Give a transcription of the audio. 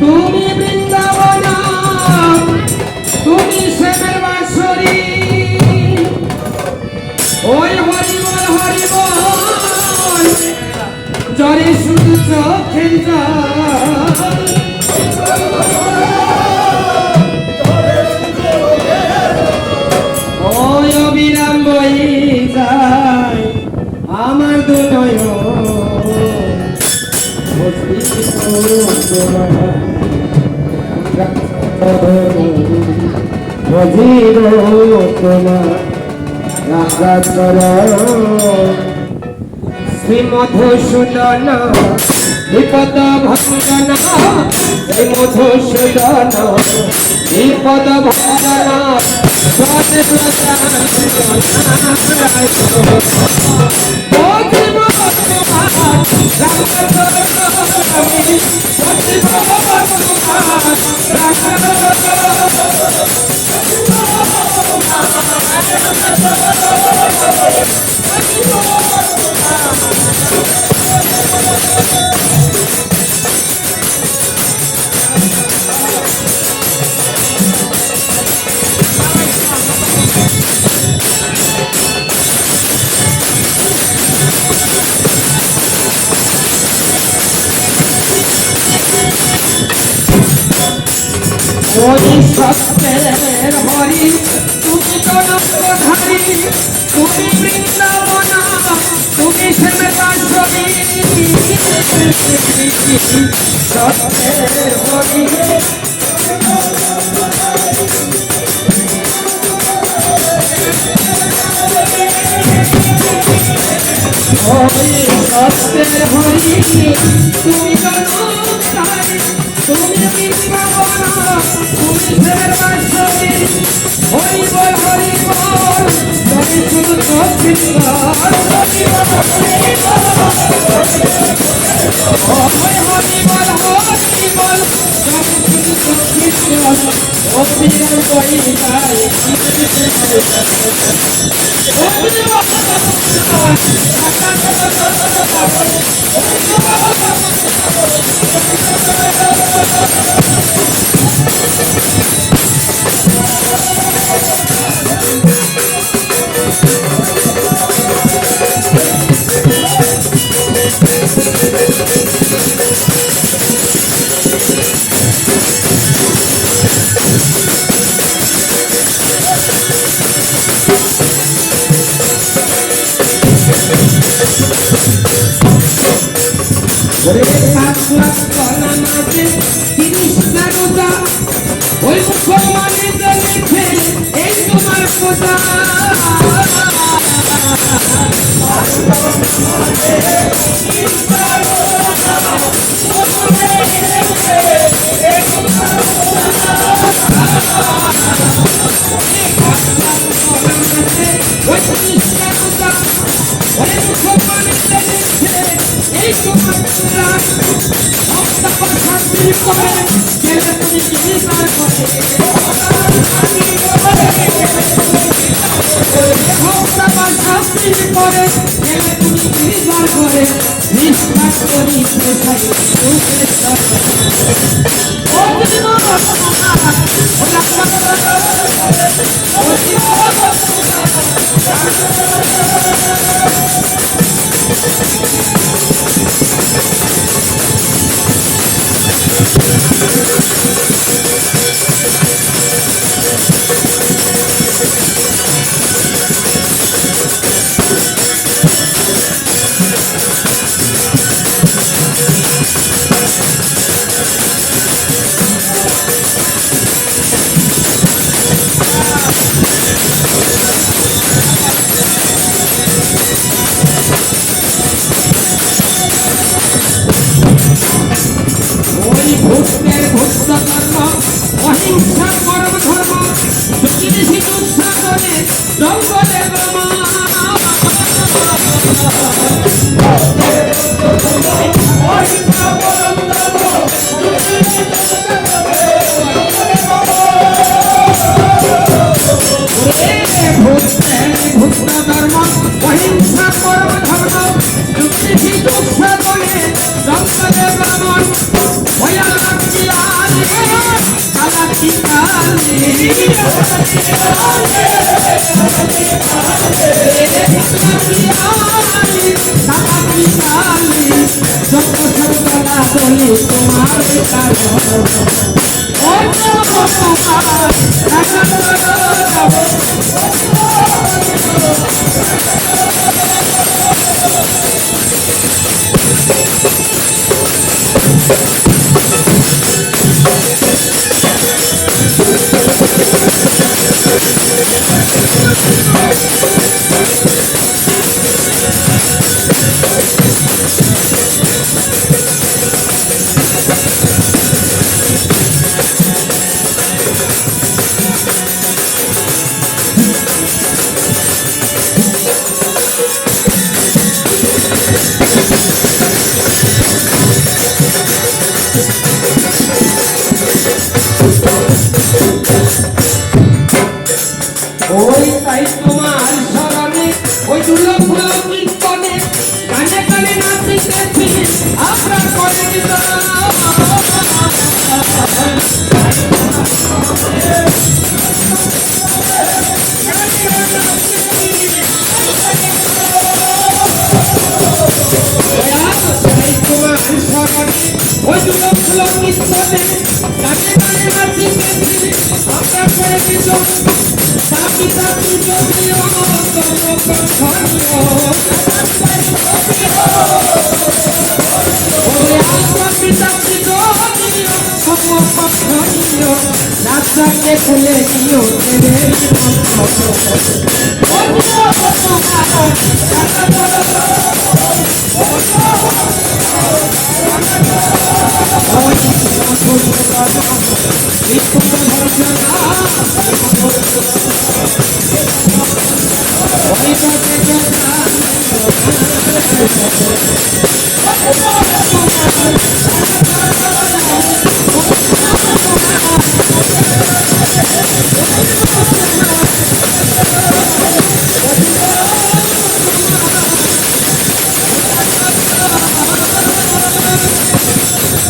তুমি বৃন্দাবন, তুমি শ্যামের বাঁশরি। ওই হরি বল হরি বল, জরে শুধু চোখের জল। ওই অবিরাম বয়ে যায় আমার দু নয়ন, ভজির তোমার রাগাচর। শ্রী মধুসূদন বিপদ ভঞ্জন, শ্রী মধুসূদন বিপদ ভঞ্জন, ওই সত্যের হরি তুমি জনকধারী, তুমি বৃন্দাবন, তুমি শ্যামের বাঁশরি। সত্যের হরি ওই সত্যের হরি তুমি জনকধারী, তুমি বৃন্দাবন, তুমি শ্যামের বাঁশরি। হরি বল হরি বল, তুমি শুধু চোখের জল। হরি বল হরি বল হরি বল, তুমি শুধু চোখের জল। অবিরাম বয়ে যায় ওই মুসলমানের লিখে এই তোমার পূজা। ওই মুসলমানের লিখে এই তোমার পূজা। শান্তি করে গেলে তুমি কি করে শান্তি করে গেলে তুমি কি করে বিশ্বাস করি অহিংসা পরম ধর্ম, জঙ্গলে ব্রহ্মা ব্রাহ্মণ হইয়া লাখিয়ালে কালাকি কালে যত সন্তলা বলে তোমার কারণ ওই তাই তোমার স্মরণে ওই দুর্লভ কীর্তনে গানে গানে নাচিতেছি আমরা করে তোমার স্মরণে ওই দুর্লভ কীর্তনে গানে গানে নাচিতেছি আমরা করে দিত সাথী সাথী যদিও রাস্তাকে খুলে দিও দেবে